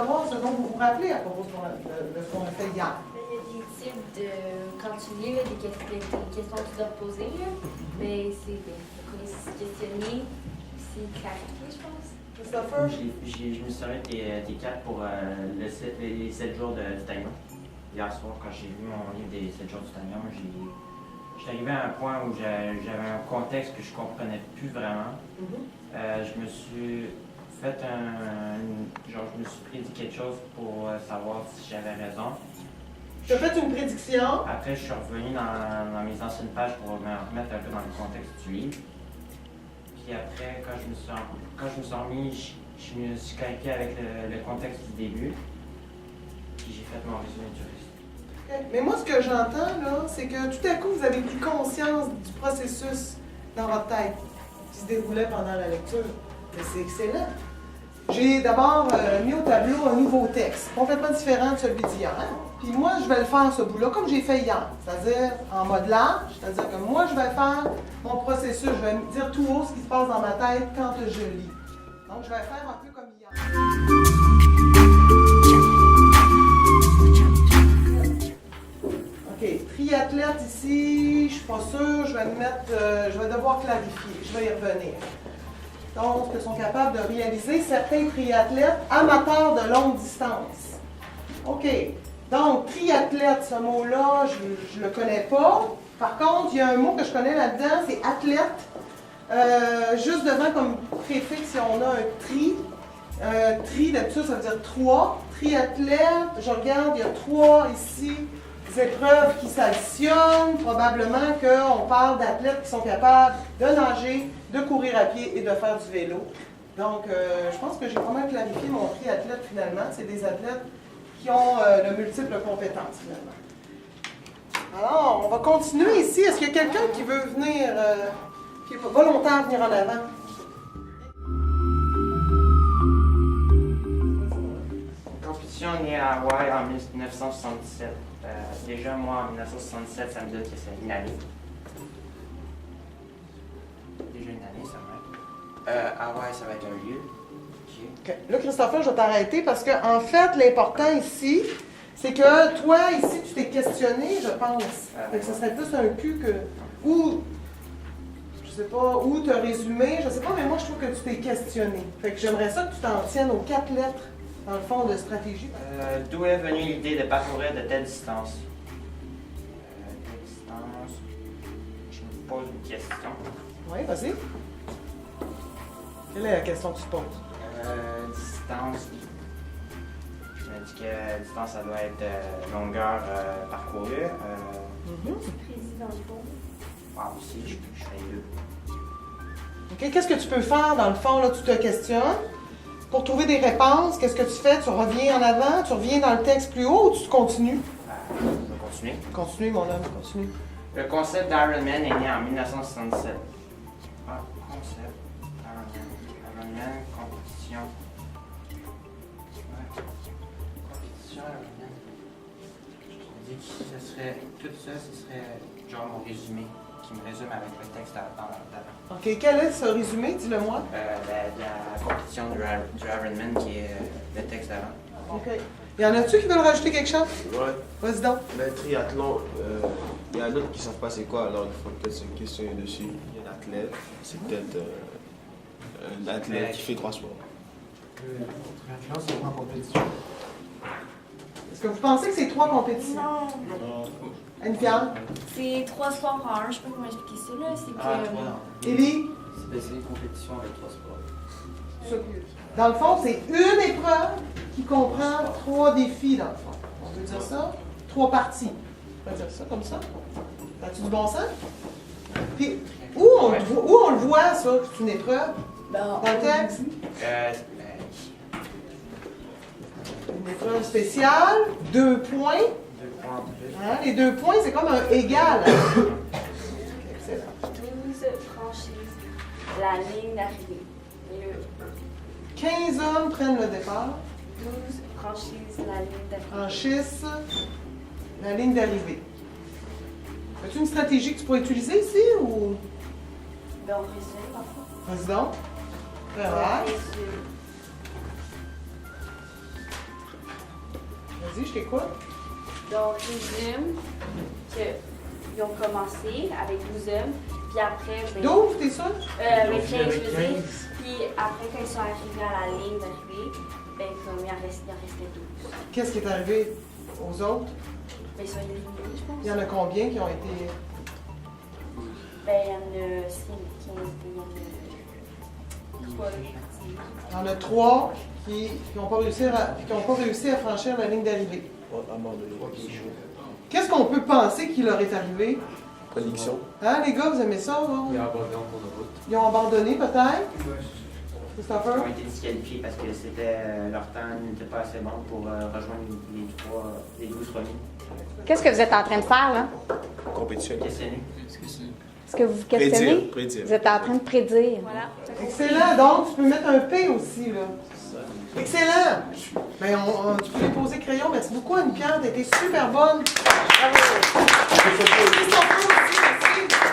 savoir ce dont vous vous rappelez à propos de ce qu'on a fait hier. Il y a des types de. Quand tu lis là, des questions que tu dois poser, là, mais c'est se questionner, c'est clarifier, je pense. Christopher? Je me suis servi des cartes pour les 7 jours du Talion. Hier soir, quand j'ai lu mon livre des 7 jours du Talion, j'étais arrivé à un point où j'avais un contexte que je comprenais plus vraiment. Je me suis fait je me suis prédit quelque chose pour savoir si j'avais raison. Tu as fait une prédiction. Après, je suis revenu dans mes anciennes pages pour me remettre un peu dans le contexte du livre. Puis après, quand je me suis remis, je me suis connecté avec le contexte du début. Puis j'ai fait mon résumé du reste. Okay. Mais moi, ce que j'entends, là, c'est que tout à coup, vous avez pris conscience du processus dans votre tête qui se déroulait pendant la lecture. Mais c'est excellent. J'ai d'abord mis au tableau un nouveau texte, complètement différent de celui d'hier. Puis moi, je vais le faire, ce bout-là, comme j'ai fait hier, c'est-à-dire en mode large, c'est-à-dire que moi, je vais faire mon processus, je vais me dire tout haut ce qui se passe dans ma tête quand je lis. Donc, je vais faire un peu comme hier. OK, triathlète ici, je suis pas sûre, je vais devoir clarifier, je vais y revenir. Donc, sont capables de réaliser certains triathlètes amateurs de longue distance. OK. Donc, triathlète, ce mot-là, je ne le connais pas. Par contre, il y a un mot que je connais là-dedans, c'est athlète. Juste devant, comme préfixe, si on a un tri. Tri, d'habitude, ça veut dire 3. Triathlète, je regarde, il y a 3 ici épreuves qui s'additionnent. Probablement qu'on parle d'athlètes qui sont capables de nager, de courir à pied et de faire du vélo. Donc, je pense que j'ai vraiment clarifié mon triathlète finalement. C'est des athlètes qui ont de multiples compétences finalement. Alors, on va continuer ici. Est-ce qu'il y a quelqu'un qui veut venir, qui est volontaire à venir en avant? La compétition est née à Hawaï en 1977. Déjà, moi, en 1977, ça me dit que c'est une année. Déjà une année, ça va être. Hawaï, ça va être un lieu. Okay. Là, Christopher, je vais t'arrêter parce qu'en fait, l'important ici, c'est que toi, ici, tu t'es questionné, je pense. Fait que ce serait plus un cul que... Ou, je sais pas, ou te résumer, je sais pas, mais moi, je trouve que tu t'es questionné. Fait que j'aimerais ça que tu t'en tiennes aux 4 lettres, dans le fond, de stratégie. D'où est venue l'idée de parcourir de telle distance? Telle distance... Je me pose une question. Oui, vas-y. Quelle est la question que tu te poses? Distance. Je me dis que la distance, ça doit être longueur parcourue. Précis dans le fond. Aussi, je fais les deux. OK, qu'est-ce que tu peux faire, dans le fond, là, tu te questionnes. Pour trouver des réponses, qu'est-ce que tu fais? Tu reviens en avant, tu reviens dans le texte plus haut ou tu continues? Je vais continuer. Continue, mon homme, continue. Le concept d'Ironman est né en 1967. Concept Ironman, compétition. Compétition Ironman. Je te dis que ce serait, tout ça, ce serait genre mon résumé, qui me résume avec le texte d'avant. OK, quel est ce résumé? Dis-le-moi. La compétition du Ironman qui est le texte d'avant. OK. Y en a-tu qui veulent rajouter quelque chose? Ouais. Vas-y donc. Ben, triathlon, il y en a d'autres qui ne savent pas c'est quoi, alors il faut peut-être se questionner dessus. Il y a un athlète, c'est peut-être un athlète qui fait 3 sports. Triathlon, c'est quoi en compétition? Est-ce que vous pensez que c'est 3 compétitions? Non, Anne-Pierre? c'est 3 sports en 1. Je sais pas comment expliquer ça, là. C'est que. Élie? C'est une compétition avec 3 sports. Dans le fond, c'est une épreuve qui comprend 3 défis, dans le fond. On peut dire ça? 3 parties. On peut dire ça comme ça? As-tu du bon sens? Puis, où on le voit, ça, que c'est une épreuve? Dans le texte? Une épreuve spéciale, 2 points. 2 points en plus. Hein? Les 2 points, c'est comme un égal. Excellent. 12 franchises. La ligne d'arrivée. 15 hommes prennent le départ, 12 franchises. La ligne d'arrivée. franchissent la ligne d'arrivée. As-tu une stratégie que tu pourrais utiliser ici ou? Ben, on résume, en fait. Vas-y donc. Très rare. Vas-y, je t'écoute. Donc, résume qu'ils ont commencé avec 12 hommes, puis après, ben, 12, t'es sûr? avec 15, je veux dire. 15. Puis après, quand ils sont arrivés à la ligne d'arrivée, ben, comme il en restait 12. Qu'est-ce qui est arrivé aux autres? Ben, ils sont éliminés, je pense. Il y en a combien qui ont été... Ben, il y en a 5, 15, il y en a 3 Il y en a 3 qui n'ont pas réussi à franchir la ligne d'arrivée. Qu'est-ce qu'on peut penser qu'il leur est arrivé? Prédiction. Hein, les gars, vous aimez ça, non? Il a abandonné en cours de route. Ils ont abandonné, peut-être? Ils Christopher? ont été disqualifiés parce que leur temps n'était pas assez bon pour rejoindre les 12 premiers. Qu'est-ce que vous êtes en train de faire, là? Compétition. Questionnés. Est-ce que vous vous questionnez? Prédire. Vous êtes en train de prédire. Voilà. Excellent, donc tu peux mettre un P aussi, là. Excellent! Ben, tu peux déposer crayon. Merci beaucoup, Anne-Pierre, t'as été super bonne. Bravo! Christopher aussi, merci.